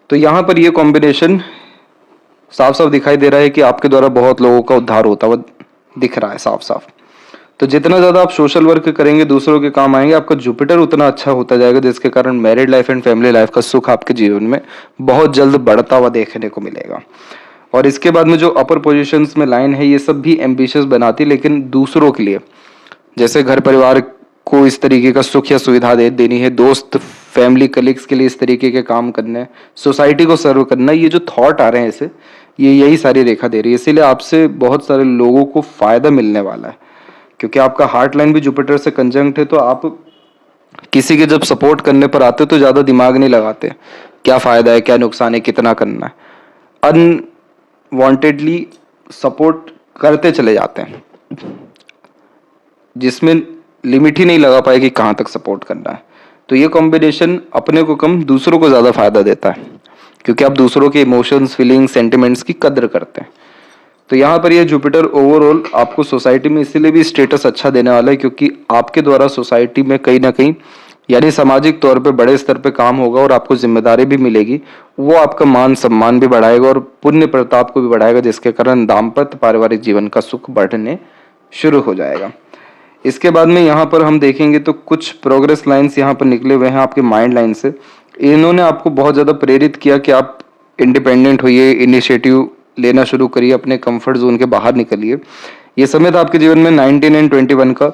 तो यहाँ पर ये कॉम्बिनेशन साफ साफ दिखाई दे रहा है कि आपके द्वारा बहुत लोगों का उद्धार होता हुआ दिख रहा है साफ साफ। तो जितना ज़्यादा आप सोशल वर्क करेंगे, दूसरों के काम आएंगे, आपका जुपिटर उतना अच्छा होता जाएगा, जिसके कारण married life and family life का सुख आपके जीवन में बहुत जल्द बढ़ता हुआ देखने को मिलेगा। और इसके बाद में जो अपर पोजीशंस में लाइन है, ये सब भी एम्बिशियस बनाती है, लेकिन दूसरों के लिए, जैसे घर परिवार को इस तरीके का सुख या सुविधा देनी है, दोस्त, फैमिली, कलीग्स के लिए इस तरीके के काम करने हैं, सोसाइटी को सर्व करना, ये जो थॉट आ रहे हैं इसे, ये यही सारी रेखा दे रही है। इसीलिए आपसे बहुत सारे लोगों को फायदा मिलने वाला है, क्योंकि आपका हार्ट लाइन भी जुपिटर से कंजंक्ट है। तो आप किसी के जब सपोर्ट करने पर आते हो तो ज़्यादा दिमाग नहीं लगाते, क्या फ़ायदा है, क्या नुकसान है, कितना करना है, अनवांटेडली सपोर्ट करते चले जाते हैं, जिसमें लिमिट ही नहीं लगा पाए कि कहाँ तक सपोर्ट करना है। तो ये कॉम्बिनेशन अपने को कम, दूसरों को ज़्यादा फायदा देता है, क्योंकि आप दूसरों के इमोशंस, फीलिंग्स, सेंटिमेंट्स की कद्र करते हैं। तो यहाँ पर ये जुपिटर ओवरऑल आपको सोसाइटी में इसीलिए भी स्टेटस अच्छा देने वाला है, क्योंकि आपके द्वारा सोसाइटी में कहीं ना कहीं यानी सामाजिक तौर पे बड़े स्तर पे काम होगा और आपको जिम्मेदारी भी मिलेगी। वो आपका मान सम्मान भी बढ़ाएगा और पुण्य प्रताप को भी बढ़ाएगा, जिसके कारण दाम्पत्य पारिवारिक जीवन का सुख बढ़ने शुरू हो जाएगा। इसके बाद में यहाँ पर हम देखेंगे तो कुछ प्रोग्रेस लाइन्स यहाँ पर निकले हुए हैं आपके माइंड लाइन से। इन्होंने आपको बहुत ज़्यादा प्रेरित किया कि आप इंडिपेंडेंट होइए, इनिशिएटिव लेना शुरू करिए, अपने कंफर्ट जोन के बाहर निकलिए। ये समय था आपके जीवन में 19 एंड 21 का,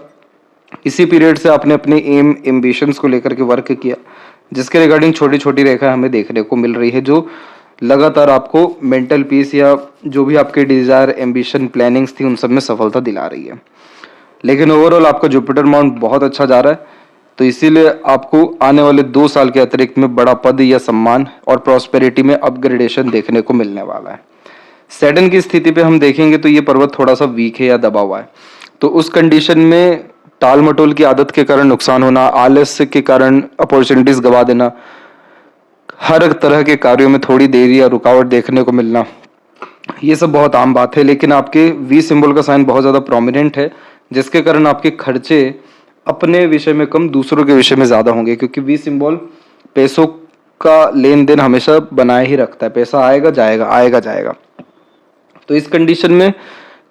इसी पीरियड से आपने अपने एम एम्बिशंस को लेकर के वर्क किया, जिसके रिगार्डिंग छोटी छोटी रेखा हमें देखने को मिल रही है, जो लगातार आपको मेंटल पीस या जो भी आपके डिजायर एम्बिशन प्लानिंग्स थी उन सब में सफलता दिला रही है। लेकिन ओवरऑल आपका जुपिटर माउंट बहुत अच्छा जा रहा है, तो इसीलिए आपको आने वाले 2 साल के अतिरिक्त में बड़ा पद या सम्मान और प्रॉस्पेरिटी में अपग्रेडेशन देखने को मिलने वाला है। सैटर्न की स्थिति पे हम देखेंगे तो ये पर्वत थोड़ा सा वीक है या दबा हुआ है, तो उस कंडीशन में टाल मटोल की आदत के कारण नुकसान होना, आलस्य के कारण अपॉर्चुनिटीज गवा देना, हर तरह के कार्यों में थोड़ी देरी या रुकावट देखने को मिलना, ये सब बहुत आम बात है। लेकिन आपके वी सिंबल का साइन बहुत ज़्यादा प्रोमिनेंट है, जिसके कारण आपके खर्चे अपने विषय में कम, दूसरों के विषय में ज़्यादा होंगे, क्योंकि वी सिंबल पैसों का लेन देन हमेशा बनाए ही रखता है, पैसा आएगा जाएगा आएगा जाएगा। तो इस कंडीशन में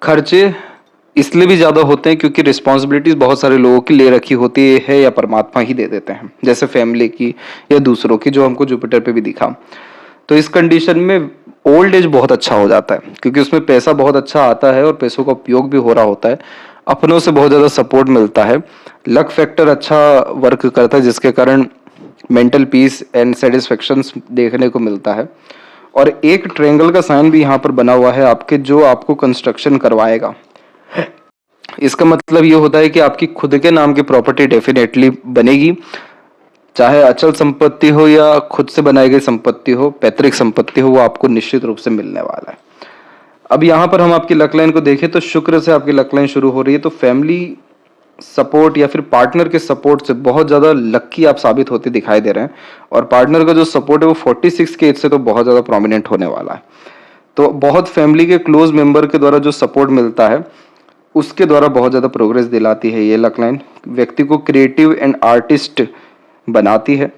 खर्चे इसलिए भी ज़्यादा होते हैं क्योंकि रिस्पॉन्सिबिलिटीज बहुत सारे लोगों की ले रखी होती है या परमात्मा ही दे देते हैं, जैसे फैमिली की या दूसरों की, जो हमको जुपिटर पे भी दिखा। तो इस कंडीशन में ओल्ड एज बहुत अच्छा हो जाता है, क्योंकि उसमें पैसा बहुत अच्छा आता है और पैसों का उपयोग भी हो रहा होता है, अपनों से बहुत ज़्यादा सपोर्ट मिलता है, लक फैक्टर अच्छा वर्क करता है, जिसके कारण मेंटल पीस एंड सेटिस्फेक्शन देखने को मिलता है। और एक ट्रायंगल का साइन भी यहाँ पर बना हुआ है आपके, जो आपको कंस्ट्रक्शन करवाएगा। इसका मतलब ये होता है कि आपकी खुद के नाम की प्रॉपर्टी डेफिनेटली बनेगी, चाहे अचल संपत्ति हो या खुद से बनाई गई संपत्ति हो, पैतृक संपत्ति हो, वो आपको निश्चित रूप से मिलने वाला है। अब यहाँ पर हम आपकी लक लाइन को देखें तो शुक्र से आपकी लक लाइन शुरू हो रही है, तो फैमिली सपोर्ट या फिर पार्टनर के सपोर्ट से बहुत ज़्यादा लक्की आप साबित होते दिखाई दे रहे हैं। और पार्टनर का जो सपोर्ट है वो 46 के एज से तो बहुत ज़्यादा प्रोमिनेंट होने वाला है। तो बहुत फैमिली के क्लोज मेंबर के द्वारा जो सपोर्ट मिलता है उसके द्वारा बहुत ज़्यादा प्रोग्रेस दिलाती है ये लक लाइन, व्यक्ति को क्रिएटिव एंड आर्टिस्ट बनाती है।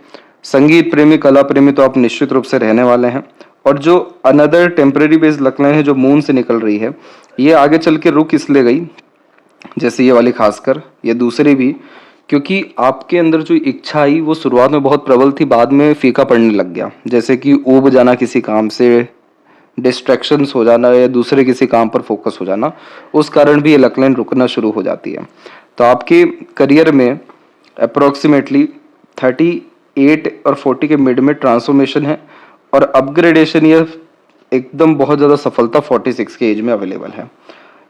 संगीत प्रेमी, कला प्रेमी तो आप निश्चित रूप से रहने वाले हैं। और जो another temporary based luck line है जो मून से निकल रही है, ये आगे चल के रुक इसलिए गई, जैसे ये वाली खासकर, ये दूसरी भी, क्योंकि आपके अंदर जो इच्छा आई वो शुरुआत में बहुत प्रबल थी, बाद में फीका पड़ने लग गया, जैसे कि ऊब जाना किसी काम से, डिस्ट्रैक्शंस हो जाना या दूसरे किसी काम पर फोकस हो जाना, उस कारण भी ये लक लाइन रुकना शुरू हो जाती है। तो आपके करियर में अप्रोक्सीमेटली 38 और 40 के मिड में ट्रांसफॉर्मेशन है, और अपग्रेडेशन या एकदम बहुत ज़्यादा सफलता 46 के एज में अवेलेबल है।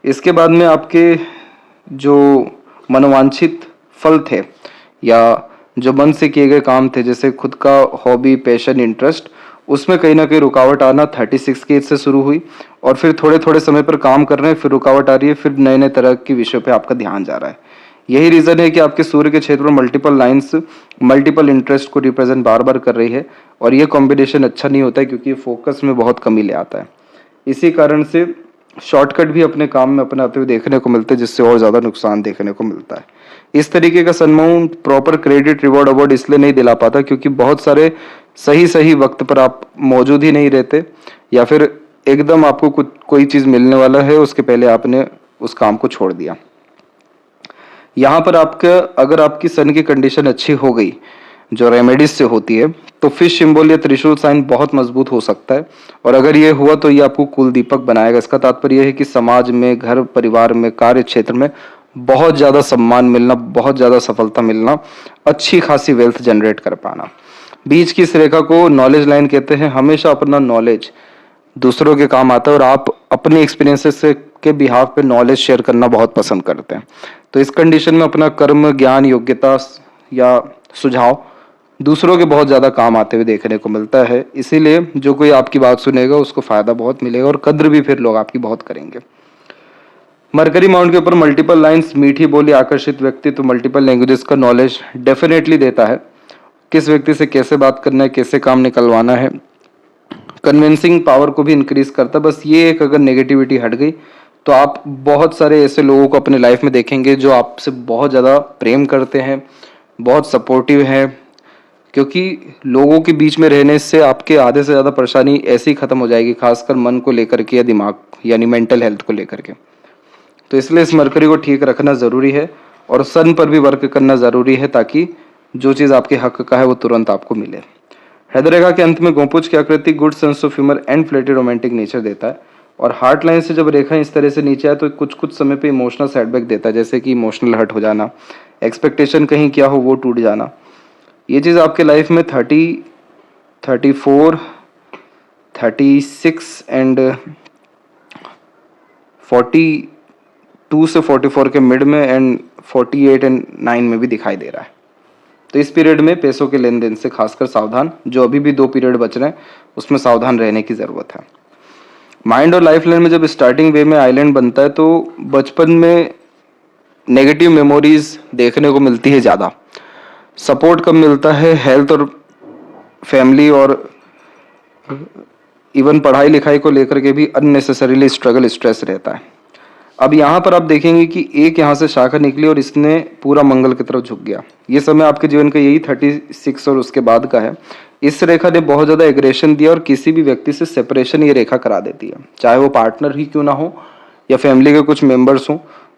इसके बाद में आपके जो मनोवांछित फल थे या जो मन से किए गए काम थे, जैसे खुद का हॉबी, पैशन, इंटरेस्ट, उसमें कहीं ना कहीं रुकावट आना 36 के एज से शुरू हुई, और फिर थोड़े थोड़े समय पर काम कर रहे हैं, फिर रुकावट आ रही है, फिर नए नए तरह के विषयों पे आपका ध्यान जा रहा है। यही रीज़न है कि आपके सूर्य के क्षेत्र में मल्टीपल लाइंस मल्टीपल इंटरेस्ट को रिप्रेजेंट बार बार कर रही है, और ये कॉम्बिनेशन अच्छा नहीं होता है क्योंकि फोकस में बहुत कमी ले आता है। इसी कारण से शॉर्टकट भी अपने काम में अपनाते हुए देखने को मिलते हैं, जिससे और ज़्यादा नुकसान देखने को मिलता है। इस तरीके का सन्मान प्रॉपर क्रेडिट, रिवॉर्ड, अवार्ड इसलिए नहीं दिला पाता क्योंकि बहुत सारे सही सही वक्त पर आप मौजूद ही नहीं रहते, या फिर एकदम आपको कुछ कोई चीज़ मिलने वाला है उसके पहले आपने उस काम को छोड़ दिया। यहाँ पर आपका अगर आपकी सन की कंडीशन अच्छी हो गई जो रेमेडीज से होती है, तो फिश सिंबल या त्रिशूल साइन बहुत मजबूत हो सकता है, और अगर ये हुआ तो ये आपको कुल दीपक बनाएगा। इसका तात्पर्य यह है कि समाज में, घर परिवार में, कार्य क्षेत्र में बहुत ज़्यादा सम्मान मिलना, बहुत ज़्यादा सफलता मिलना, अच्छी खासी वेल्थ जनरेट कर पाना। बीच की इस रेखा को नॉलेज लाइन कहते हैं। हमेशा अपना नॉलेज दूसरों के काम आता है, और आप अपने एक्सपीरियंसेस के बिहाफ पे नॉलेज शेयर करना बहुत पसंद करते हैं। तो इस कंडीशन में अपना कर्म, ज्ञान, योग्यता या सुझाव दूसरों के बहुत ज़्यादा काम आते हुए देखने को मिलता है। इसीलिए जो कोई आपकी बात सुनेगा उसको फ़ायदा बहुत मिलेगा, और कद्र भी फिर लोग आपकी बहुत करेंगे। मरकरी माउंट के ऊपर मल्टीपल लाइंस, मीठी बोली, आकर्षित व्यक्ति, तो मल्टीपल लैंग्वेजेस का नॉलेज डेफिनेटली देता है। किस व्यक्ति से कैसे बात करना है, कैसे काम निकलवाना है, कन्विंसिंग पावर को भी इंक्रीज करता है। बस ये एक अगर नेगेटिविटी हट गई तो आप बहुत सारे ऐसे लोगों को अपने लाइफ में देखेंगे जो आपसे बहुत ज़्यादा प्रेम करते हैं, बहुत सपोर्टिव हैं, क्योंकि लोगों के बीच में रहने से आपके आधे से ज़्यादा परेशानी ऐसे ही ख़त्म हो जाएगी, खासकर मन को लेकर के या दिमाग यानी मेंटल हेल्थ को लेकर के। तो इसलिए इस मरकरी को ठीक रखना ज़रूरी है, और सन पर भी वर्क करना ज़रूरी है, ताकि जो चीज़ आपके हक का है वो तुरंत आपको मिले। हृदय रेखा के अंत में गोपुज की आकृति good sense of humour and flirty romantic nature देता है, और हार्ट लाइन से जब रेखा इस तरह से नीचे आए तो कुछ कुछ समय पे इमोशनल सेटबैक देता है, जैसे कि इमोशनल हर्ट हो जाना, एक्सपेक्टेशन कहीं क्या हो वो टूट जाना। ये चीज़ आपके लाइफ में 30, 34, 36 एंड 42 से 44 के मिड में एंड 48 एंड 9 में भी दिखाई दे रहा है। तो इस पीरियड में पैसों के लेन देन से खासकर सावधान, जो अभी भी 2 पीरियड बच रहे हैं उसमें सावधान रहने की ज़रूरत है। माइंड और लाइफ लाइन में जब स्टार्टिंग वे में आइलैंड बनता है तो बचपन में नेगेटिव मेमोरीज देखने को मिलती है ज़्यादा। सपोर्ट कम मिलता है, हेल्थ और फैमिली और इवन पढ़ाई लिखाई को लेकर के भी अननेसेसरीली स्ट्रगल स्ट्रेस रहता है। अब यहाँ पर आप देखेंगे कि एक यहाँ से शाखा निकली और इसने पूरा मंगल की तरफ झुक गया। ये समय आपके जीवन का यही 36 और उसके बाद का है। इस रेखा ने बहुत ज़्यादा एग्रेशन दिया और किसी भी व्यक्ति से सेपरेशन ये रेखा करा देती है, चाहे वो पार्टनर ही क्यों ना हो या फैमिली के कुछ मेंबर्स हों,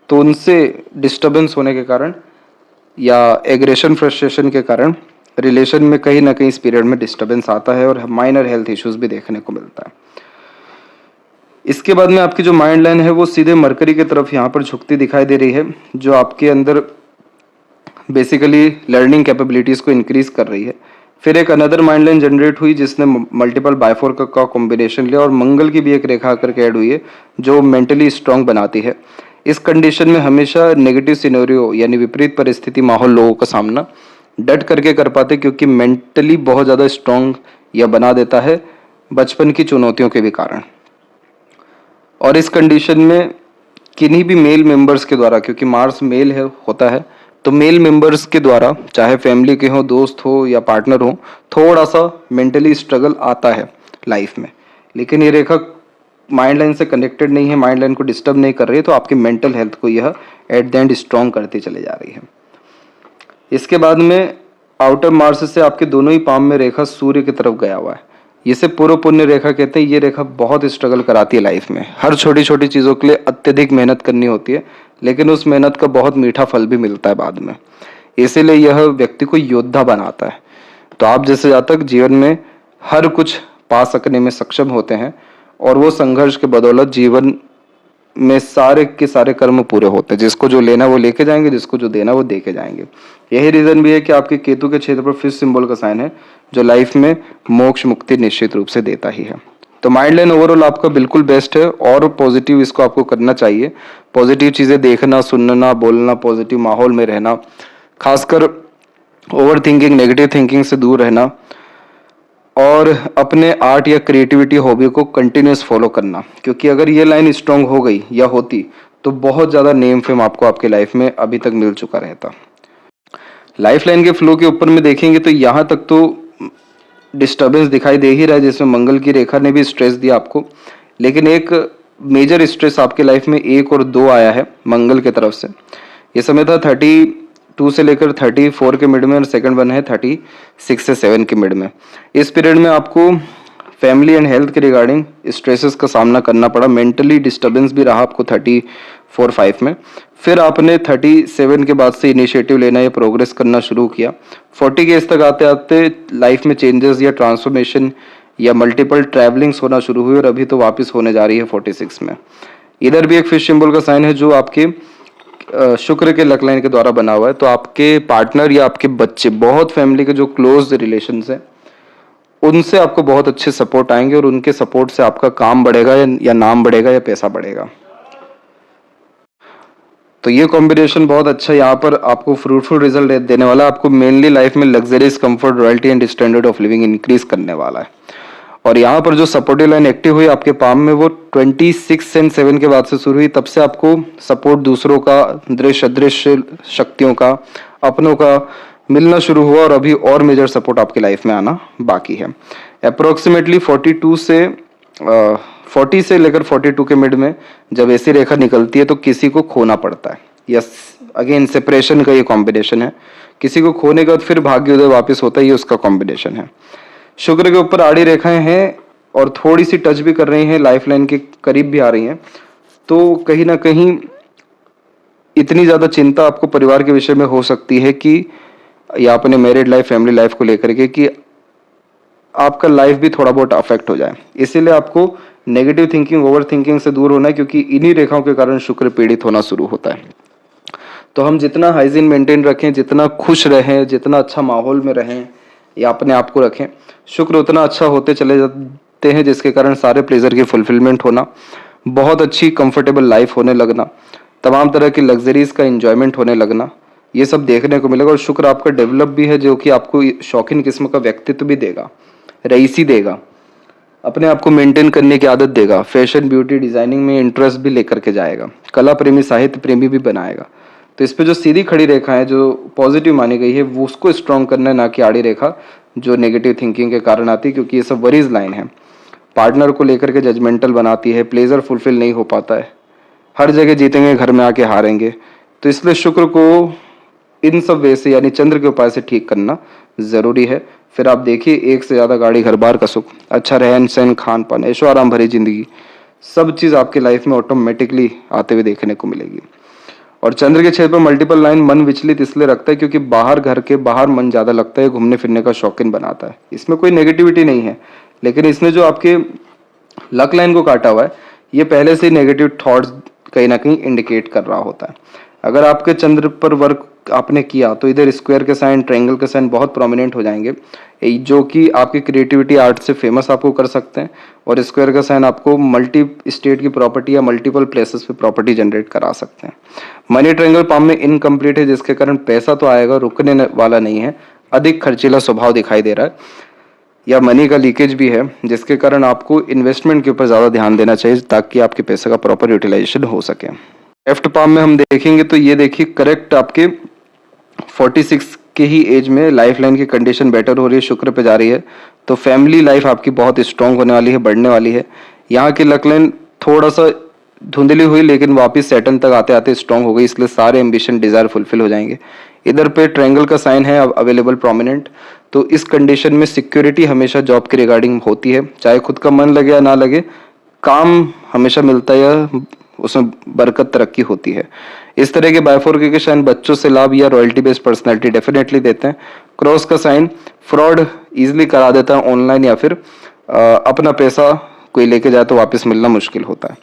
तो उनसे डिस्टर्बेंस होने के कारण या एग्रेशन फ्रस्ट्रेशन के कारण रिलेशन में कहीं ना कहीं इस पीरियड में डिस्टर्बेंस आता है और माइनर हेल्थ इश्यूज भी देखने को मिलता है। इसके बाद में आपकी जो माइंड लाइन है वो सीधे मरकरी की तरफ यहाँ पर झुकती दिखाई दे रही है, जो आपके अंदर बेसिकली लर्निंग कैपेबिलिटीज को इंक्रीज कर रही है। फिर एक अनदर माइंड लाइन जनरेट हुई जिसने मल्टीपल बायफोर का कॉम्बिनेशन लिया और मंगल की भी एक रेखा आकर के ऐड हुई है जो मेंटली स्ट्रांग बनाती है। इस कंडीशन में हमेशा नेगेटिव सिनेरियो यानी विपरीत परिस्थिति माहौल लोगों का सामना डट करके कर पाते, क्योंकि मेंटली बहुत ज़्यादा स्ट्रांग या बना देता है बचपन की चुनौतियों के भी कारण। और इस कंडीशन में किन्हीं भी मेल मेंबर्स के द्वारा, क्योंकि मार्स मेल है होता है, तो मेल मेंबर्स के द्वारा चाहे फैमिली के हो, दोस्त हो या पार्टनर हो, थोड़ा सा मेंटली स्ट्रगल आता है लाइफ में। लेकिन ये रेखा माइंड लाइन से कनेक्टेड नहीं है, माइंड लाइन को डिस्टर्ब नहीं कर रही है, तो आपकी मेंटल हेल्थ को यह एट द एंड स्ट्रॉन्ग करती चले जा रही है। इसके बाद में आउटर मार्स से आपके दोनों ही पाम में रेखा सूर्य की तरफ गया हुआ है। इसे पूर्व पुण्य रेखा कहते हैं। ये रेखा बहुत स्ट्रगल कराती है लाइफ में। हर छोटी छोटी चीज़ों के लिए अत्यधिक मेहनत करनी होती है, लेकिन उस मेहनत का बहुत मीठा फल भी मिलता है बाद में। इसीलिए यह व्यक्ति को योद्धा बनाता है। तो आप जैसे जातक जीवन में हर कुछ पा सकने में सक्षम होते हैं और वो संघर्ष के बदौलत जीवन में सारे के सारे कर्म पूरे होते हैं। जिसको जो लेना वो लेके जाएंगे, जिसको जो देना वो दे के जाएंगे। यही रीजन भी है कि आपके केतु के क्षेत्र पर फिश सिंबल का साइन है, जो लाइफ में मोक्ष मुक्ति निश्चित रूप से देता ही है। तो माइंड लाइन ओवरऑल आपका बिल्कुल बेस्ट है और पॉजिटिव इसको आपको करना चाहिए। पॉजिटिव चीज़ें देखना, सुनना, बोलना, पॉजिटिव माहौल में रहना, खासकर ओवर थिंकिंग, नेगेटिव थिंकिंग से दूर रहना और अपने आर्ट या क्रिएटिविटी हॉबी को कंटिन्यूस फॉलो करना। क्योंकि अगर ये लाइन स्ट्रांग हो गई या होती तो बहुत ज़्यादा नेम फेम आपको आपके लाइफ में अभी तक मिल चुका रहता। लाइफ लाइन के फ्लो के ऊपर में देखेंगे तो यहाँ तक तो डिस्टर्बेंस दिखाई दे ही रहा है, जिसमें मंगल की रेखा ने भी स्ट्रेस दिया आपको। लेकिन एक मेजर स्ट्रेस आपके लाइफ में 1 और 2 आया है मंगल की तरफ से। ये समय था 32 से लेकर 34 के मिड में और सेकंड वन है 36 से 7 के मिड में। इस पीरियड में आपको फैमिली एंड हेल्थ के रिगार्डिंग स्ट्रेसेस का सामना करना पड़ा। मेंटली डिस्टर्बेंस भी रहा आपको 34-5 में। फिर आपने 37 के बाद से इनिशिएटिव लेना या प्रोग्रेस करना शुरू किया। 40 के एज तक आते आते लाइफ में चेंजेस या ट्रांसफॉर्मेशन या मल्टीपल ट्रैवलिंग्स होना शुरू हुई और अभी तो वापस होने जा रही है 46 में। इधर भी एक फिश सिंबल का साइन है जो आपके शुक्र के लक लाइन के द्वारा बना हुआ है। तो आपके पार्टनर या आपके बच्चे, बहुत फैमिली के जो क्लोज रिलेशंस हैं, उनसे आपको बहुत अच्छे सपोर्ट आएंगे और उनके सपोर्ट से आपका काम बढ़ेगा या नाम बढ़ेगा या पैसा बढ़ेगा। तो ये कॉम्बिनेशन बहुत अच्छा यहाँ पर आपको फ्रूटफुल रिजल्ट देने वाला है। आपको मेनली लाइफ में luxuries, comfort, royalty and standard of living increase करने वाला है। और यहाँ पर जो सपोर्टिव लाइन एक्टिव हुई आपके पाम में वो 26 एंड 7 के बाद से शुरू हुई। तब से आपको सपोर्ट दूसरों का, दृश्य अदृश्य शक्तियों का, अपनों का मिलना शुरू हुआ और अभी और मेजर सपोर्ट आपकी लाइफ में आना बाकी है। अप्रोक्सीमेटली 40 से लेकर 42 के मिड में जब ऐसी रेखा निकलती है तो किसी को खोना पड़ता है। यस, अगेन सेपरेशन का ये कॉम्बिनेशन है। किसी को खोने के बाद फिर भाग्योदय वापस होता है, ये उसका कॉम्बिनेशन है। शुक्र के ऊपर आड़ी रेखाएं हैं और थोड़ी सी टच भी कर रही हैं, लाइफ लाइन के करीब भी आ रही हैं। तो कहीं ना कहीं इतनी ज़्यादा चिंता आपको परिवार के विषय में हो सकती है कि या अपने मैरिड लाइफ, फैमिली लाइफ को लेकर के, कि आपका लाइफ भी थोड़ा बहुत अफेक्ट हो जाए। इसीलिए आपको नेगेटिव थिंकिंग, ओवर थिंकिंग से दूर होना है, क्योंकि इन्हीं रेखाओं के कारण शुक्र पीड़ित होना शुरू होता है। तो हम जितना हाइजीन मेंटेन रखें, जितना खुश रहें, जितना अच्छा माहौल में रहें या अपने आप को रखें, शुक्र उतना अच्छा होते चले जाते हैं, जिसके कारण सारे प्लेजर की फुलफिलमेंट होना, बहुत अच्छी कंफर्टेबल लाइफ होने लगना, तमाम तरह की लग्जरीज का एंजॉयमेंट होने लगना, ये सब देखने को मिलेगा। और शुक्र आपका डेवलप भी है, जो कि आपको शौकीन किस्म का व्यक्तित्व भी देगा, रईसी देगा, अपने आप को मेंटेन करने की आदत देगा, फैशन, ब्यूटी, डिजाइनिंग में इंटरेस्ट भी लेकर के जाएगा, कला प्रेमी, साहित्य प्रेमी भी बनाएगा। तो इस पे जो सीधी खड़ी रेखा है, जो पॉजिटिव मानी गई है, वो उसको स्ट्रॉन्ग करना है, ना कि आड़ी रेखा जो नेगेटिव थिंकिंग के कारण आती है, क्योंकि ये सब वरीज लाइन है। पार्टनर को लेकर के जजमेंटल बनाती है, प्लेजर फुलफिल नहीं हो पाता है, हर जगह जीतेंगे, घर में आके हारेंगे। तो इसलिए शुक्र को इन सब वे से, यानी चंद्र के उपाय से ठीक करना जरूरी है। फिर आप देखिए, एक से ज्यादा गाड़ी, घर बार का सुख, अच्छा रहन सहन, खान पान, ऐशो आराम भरी जिंदगी, सब चीज आपके लाइफ में ऑटोमेटिकली आते हुए देखने को मिलेगी। और चंद्र के क्षेत्र पर मल्टीपल लाइन मन विचलित इसलिए रखता है, क्योंकि बाहर, घर के बाहर मन ज्यादा लगता है, घूमने फिरने का शौकीन बनाता है। इसमें कोई नेगेटिविटी नहीं है, लेकिन इसने जो आपके लक लाइन को काटा हुआ है, ये पहले से नेगेटिव थॉट्स कहीं ना कहीं इंडिकेट कर रहा होता है। अगर आपके चंद्र पर वर्क आपने किया, तो इधर स्क्वायर के साइन, ट्रायंगल के साइन बहुत प्रोमिनेंट हो जाएंगे, जो कि आपकी क्रिएटिविटी, आर्ट से फेमस आपको कर सकते हैं। और स्क्वायर का साइन आपको मल्टी स्टेट की प्रॉपर्टी या मल्टीपल प्लेसेस पे प्रॉपर्टी जनरेट करा सकते हैं। मनी ट्रायंगल पाम में इनकम्प्लीट है, जिसके कारण पैसा तो आएगा, रुकने वाला नहीं है, अधिक खर्चीला स्वभाव दिखाई दे रहा है, या मनी का लीकेज भी है, जिसके कारण आपको इन्वेस्टमेंट के ऊपर ज़्यादा ध्यान देना चाहिए, ताकि आपके पैसे का प्रॉपर यूटिलाइजेशन हो सके। लेफ्ट पाम में हम देखेंगे तो ये देखिए, करेक्ट आपके 46 के ही एज में लाइफ लाइन की कंडीशन बेटर हो रही है, शुक्र पे जा रही है, तो फैमिली लाइफ आपकी बहुत स्ट्रांग होने वाली है, बढ़ने वाली है। यहाँ की लक लाइन थोड़ा सा धुंधली हुई, लेकिन वापस सैटर्न तक आते आते स्ट्रांग हो गई, इसलिए सारे एम्बिशन, डिजायर फुलफिल हो जाएंगे। इधर पे ट्रायंगल का साइन है अवेलेबल प्रोमिनेंट, तो इस कंडीशन में सिक्योरिटी हमेशा जॉब के रिगार्डिंग होती है, चाहे खुद का मन लगे या ना लगे, काम हमेशा मिलता है या उसमें बरकत, तरक्की होती है। इस तरह के बाइफोर्केशन बच्चों से लाभ या रॉयल्टी बेस्ड पर्सनैलिटी डेफिनेटली देते हैं। क्रॉस का साइन फ्रॉड इजिली करा देता है ऑनलाइन, या फिर अपना पैसा कोई लेके जाए तो वापस मिलना मुश्किल होता है,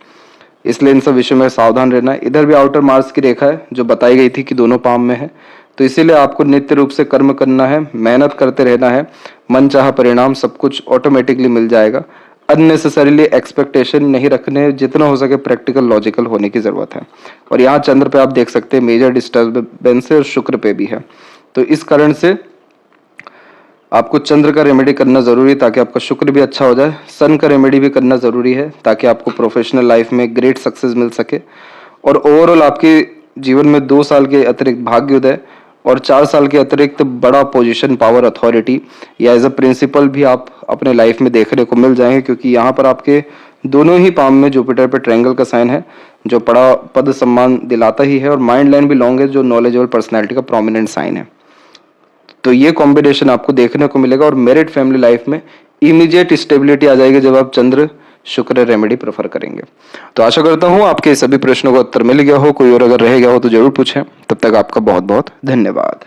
इसलिए इन सब विषयों में सावधान रहना है। इधर भी आउटर मार्स की रेखा है, जो बताई गई थी कि दोनों पाम में है, तो इसीलिए आपको नित्य रूप से कर्म करना है, मेहनत करते रहना है, मन चाहा परिणाम सब कुछ ऑटोमेटिकली मिल जाएगा। अननेसेसरीली एक्सपेक्टेशन नहीं रखने, जितना हो सके प्रैक्टिकल, लॉजिकल होने की जरूरत है। और यहाँ चंद्र पे आप देख सकते हैं मेजर डिस्टर्बेंस है, और शुक्र पे भी है, तो इस कारण से आपको चंद्र का रेमेडी करना जरूरी है, ताकि आपका शुक्र भी अच्छा हो जाए। सन का रेमेडी भी करना जरूरी है, ताकि आपको प्रोफेशनल लाइफ में ग्रेट सक्सेस मिल सके। और ओवरऑल आपके जीवन में 2 साल के अतिरिक्त भाग्योदय और 4 साल के अतिरिक्त बड़ा पोजीशन, पावर, अथॉरिटी या एज अ प्रिंसिपल भी आप अपने लाइफ में देखने को मिल जाएंगे, क्योंकि यहाँ पर आपके दोनों ही पाम में जुपिटर पे ट्रायंगल का साइन है, जो बड़ा पद सम्मान दिलाता ही है, और माइंड लाइन भी लॉन्ग है, जो नॉलेज और पर्सनैलिटी का प्रोमिनेंट साइन है। तो ये कॉम्बिनेशन आपको देखने को मिलेगा, और मेरिट फैमिली लाइफ में इमीडिएट स्टेबिलिटी आ जाएगी जब आप चंद्र शुक्र रेमेडी प्रेफर करेंगे। तो आशा करता हूँ आपके सभी प्रश्नों का उत्तर मिल गया हो, कोई और अगर रह गया हो तो जरूर पूछें। तब तक आपका बहुत बहुत धन्यवाद।